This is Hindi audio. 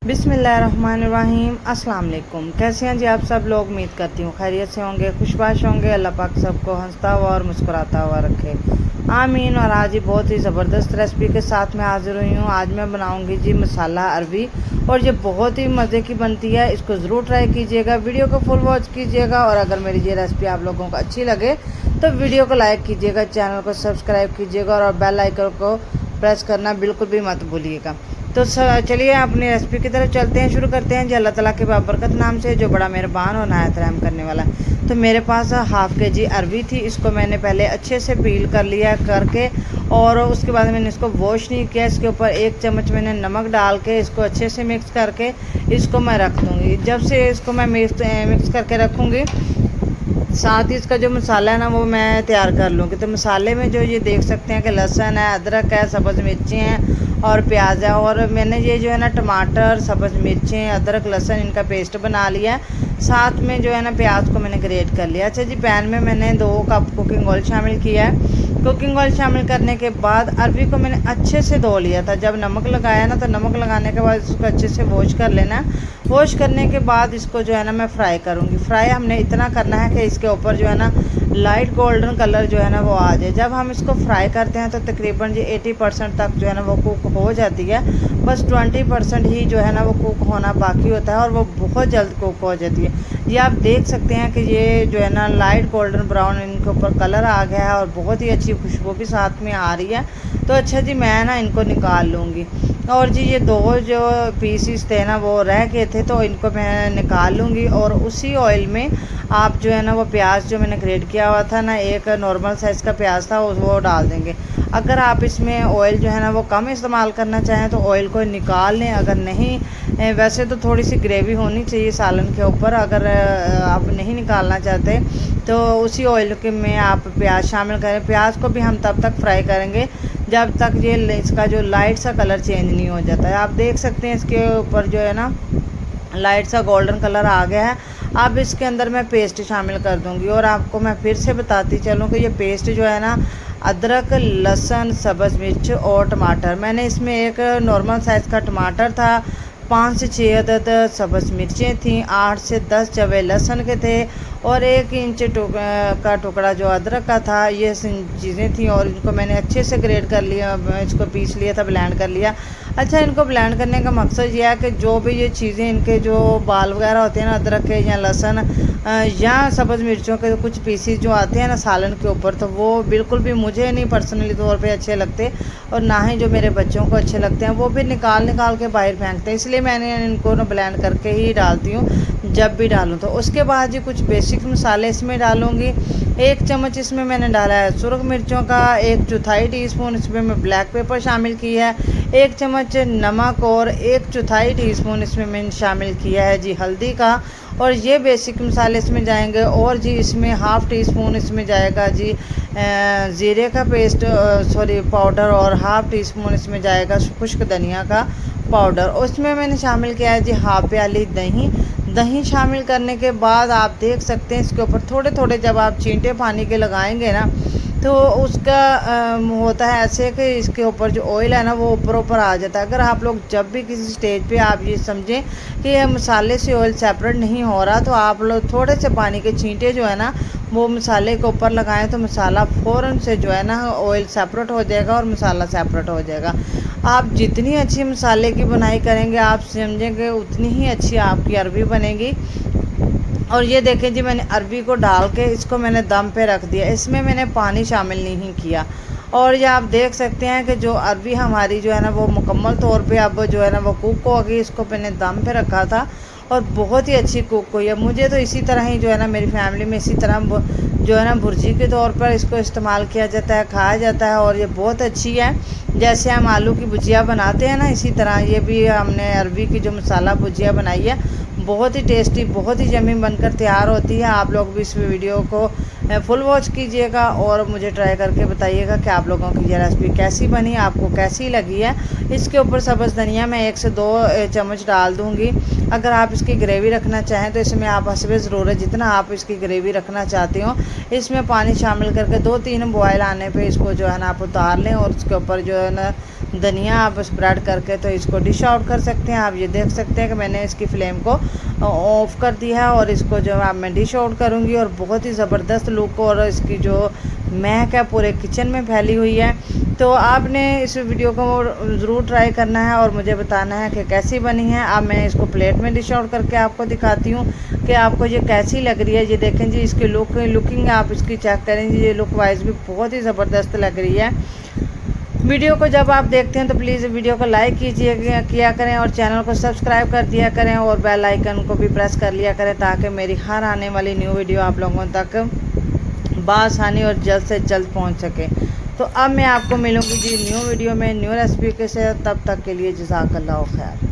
बिस्मिल्लाहिर्रहमानिर्रहीम। अस्सलाम वालेकुम। कैसे हैं जी आप सब लोग? उम्मीद करती हूँ खैरियत से होंगे, खुशबाश होंगे। अल्लाह पाक सबको हंसता हुआ और मुस्कुराता हुआ रखे, आमीन। और आज ही बहुत ही ज़बरदस्त रेसिपी के साथ मैं हाज़िर हुई हूँ। आज मैं बनाऊँगी जी मसाला अरबी, और ये बहुत ही मज़े की बनती है। इसको ज़रूर ट्राई कीजिएगा, वीडियो को फुल वॉच कीजिएगा। और अगर मेरी ये रेसिपी आप लोगों को अच्छी लगे तो वीडियो को लाइक कीजिएगा, चैनल को सब्सक्राइब कीजिएगा और बेल आइकन को प्रेस करना बिल्कुल भी मत भूलिएगा। तो चलिए अपनी रेसिपी की तरफ चलते हैं, शुरू करते हैं जी अल्लाह ताला के बाबरकत नाम से, जो बड़ा मेहरबान और नायत रहम करने वाला है। तो मेरे पास हाफ़ के-जी अरबी थी। इसको मैंने पहले अच्छे से पील कर लिया करके, और उसके बाद मैंने इसको वॉश नहीं किया। इसके ऊपर 1 चम्मच मैंने नमक डाल के इसको अच्छे से मिक्स करके इसको मैं रख दूँगी। जब से इसको मैं मिक्स करके रखूँगी, साथ ही इसका जो मसाला है ना वो मैं तैयार कर लूँगी। तो मसाले में जो ये देख सकते हैं कि लहसुन है, अदरक है, सब्ज़ मिर्ची हैं और प्याज है। और मैंने ये जो है ना टमाटर, सब्ज़ मिर्ची, अदरक, लहसुन इनका पेस्ट बना लिया है। साथ में जो है ना प्याज को मैंने ग्रेट कर लिया। अच्छा जी, पैन में मैंने 2 कप कुकिंग ऑयल शामिल किया है। कुकिंग ऑयल शामिल करने के बाद अरबी को मैंने अच्छे से धो लिया था। जब नमक लगाया ना, तो नमक लगाने के बाद इसको अच्छे से वॉश कर लेना है। वॉश करने के बाद इसको जो है ना मैं फ्राई करूँगी। फ्राई हमने इतना करना है कि इसके ऊपर जो है ना लाइट गोल्डन कलर जो है ना वो आ जाए। जब हम इसको फ्राई करते हैं तो तकरीबन जी 80% तक जो है ना वो कुक हो जाती है। बस 20% ही जो है ना वो कुक होना बाकी होता है, और वो बहुत जल्द कुक हो जाती है। ये आप देख सकते हैं कि ये जो है ना लाइट गोल्डन ब्राउन इनके ऊपर कलर आ गया है, और बहुत ही अच्छी खुशबू भी साथ में आ रही है। तो अच्छा जी, मैं ना इनको निकाल लूँगी। और जी ये 2 जो पीसीस थे ना वो रह गए थे, तो इनको मैं निकाल लूँगी। और उसी ऑयल में आप जो है ना वो प्याज जो मैंने ग्रेट किया हुआ था ना, एक नॉर्मल साइज़ का प्याज था, वो डाल देंगे। अगर आप इसमें ऑयल जो है ना वो कम इस्तेमाल करना चाहें तो ऑयल को निकाल लें। अगर नहीं, वैसे तो थोड़ी सी ग्रेवी होनी चाहिए सालन के ऊपर। अगर आप नहीं निकालना चाहते तो उसी ऑयल के में आप प्याज शामिल करें। प्याज को भी हम तब तक फ्राई करेंगे जब तक ये इसका जो लाइट सा कलर चेंज नहीं हो जाता है। आप देख सकते हैं इसके ऊपर जो है ना लाइट सा गोल्डन कलर आ गया है। अब इसके अंदर मैं पेस्ट शामिल कर दूंगी। और आपको मैं फिर से बताती चलूँ कि ये पेस्ट जो है ना अदरक, लहसुन, सब्ज़ मिर्च और टमाटर, मैंने इसमें एक नॉर्मल साइज़ का टमाटर था, 5 से 6 अदद सब्ज़ मिर्चें थीं, 8 से 10 जवे लहसुन के थे, और 1 इंच का टुकड़ा जो अदरक का था। ये चीज़ें थी, और इनको मैंने अच्छे से ग्रेट कर लिया, इसको पीस लिया था, ब्लेंड कर लिया। अच्छा, इनको ब्लेंड करने का मकसद ये है कि जो भी ये चीज़ें इनके जो बाल वगैरह होते हैं ना अदरक के या लहसुन या सब्ज़ मिर्चों के कुछ पीसीस जो आते हैं ना सालन के ऊपर, तो वो बिल्कुल भी मुझे नहीं पर्सनली तौर पे अच्छे लगते, और ना ही जो मेरे बच्चों को अच्छे लगते हैं। वो भी निकाल के बाहर फेंकते हैं, इसलिए मैंने इनको ना ब्लेंड करके ही डालती हूँ जब भी डालूँ। तो उसके बाद जी कुछ बेसिक मसाले इसमें डालूँगी। 1 चम्मच इसमें मैंने डाला है सुरख मिर्चों का, 1/4 टीस्पून इसमें मैं ब्लैक पेपर शामिल किया है, 1 चम्मच नमक, और 1/4 टीस्पून इसमें मैंने शामिल किया है जी हल्दी का। और ये बेसिक मसाले इसमें जाएंगे। और जी इसमें ½ टीस्पून इसमें जाएगा जी ज़ीरे का पेस्ट, पाउडर, और ½ टीस्पून इसमें जाएगा खुश्क धनिया का पाउडर। उसमें मैंने शामिल किया है जी ½ प्याली दही। दही शामिल करने के बाद आप देख सकते हैं इसके ऊपर थोड़े थोड़े जब आप छींटे पानी के लगाएंगे ना, तो उसका होता है ऐसे कि इसके ऊपर जो ऑयल है ना वो ऊपर ऊपर आ जाता है। अगर आप लोग जब भी किसी स्टेज पे आप ये समझें कि ये मसाले से ऑयल सेपरेट नहीं हो रहा, तो आप लोग थोड़े से पानी के छींटे जो है ना वो मसाले के ऊपर लगाएं, तो मसाला फ़ौरन से जो है ना ऑयल सेपरेट हो जाएगा और मसाला सेपरेट हो जाएगा। आप जितनी अच्छी मसाले की बुनाई करेंगे, आप समझेंगे उतनी ही अच्छी आपकी अरबी बनेगी। और ये देखें जी, मैंने अरबी को डाल के इसको मैंने दम पे रख दिया। इसमें मैंने पानी शामिल नहीं किया। और ये आप देख सकते हैं कि जो अरबी हमारी जो है ना वो मुकम्मल तौर पे अब जो है ना वो कुक हो गई। इसको मैंने दम पे रखा था और बहुत ही अच्छी कुक हुई है। मुझे तो इसी तरह ही जो है ना मेरी फैमिली में इसी तरह जो है ना भुर्जी के तौर पर इसको इस्तेमाल किया जाता है, खाया जाता है, और ये बहुत अच्छी है। जैसे हम आलू की भुजिया बनाते हैं ना, इसी तरह ये भी हमने अरबी की जो मसाला भुजिया बनाई है, बहुत ही टेस्टी, बहुत ही यम्मी बनकर तैयार होती है। आप लोग भी इस वीडियो को फुल वॉच कीजिएगा और मुझे ट्राई करके बताइएगा कि आप लोगों की ये रेसिपी कैसी बनी, आपको कैसी लगी है। इसके ऊपर सब्ज़ धनिया मैं 1 से 2 चम्मच डाल दूँगी। अगर आप इसकी ग्रेवी रखना चाहें तो इसमें आप हस्बे ज़रूरत जितना आप इसकी ग्रेवी रखना चाहते हो इसमें पानी शामिल करके 2-3 बॉयल आने पे इसको जो है ना आप उतार लें, और उसके ऊपर जो है ना धनिया आप स्प्रेड करके तो इसको डिश आउट कर सकते हैं। आप ये देख सकते हैं कि मैंने इसकी फ्लेम को ऑफ कर दिया है और इसको जो है मैं डिश आउट करूँगी और बहुत ही ज़बरदस्त लुक और इसकी जो महक है पूरे किचन में फैली हुई है। तो आपने इस वीडियो को ज़रूर ट्राई करना है और मुझे बताना है कि कैसी बनी है। अब मैं इसको प्लेट में डिश आउट करके आपको दिखाती हूँ कि आपको ये कैसी लग रही है। ये देखें जी, इसकी लुकिंग आप इसकी चेक करें जी, ये लुक वाइज भी बहुत ही ज़बरदस्त लग रही है। वीडियो को जब आप देखते हैं तो प्लीज़ वीडियो को लाइक किया करें और चैनल को सब्सक्राइब कर दिया करें और बेल आइकन को भी प्रेस कर लिया करें ताकि मेरी हर आने वाली न्यू वीडियो आप लोगों तक बआसानी और जल्द से जल्द पहुंच सके। तो अब मैं आपको मिलूंगी जी न्यू वीडियो में न्यू रेसिपी के साथ। तब तक के लिए जज़ाकल्लाह खैर।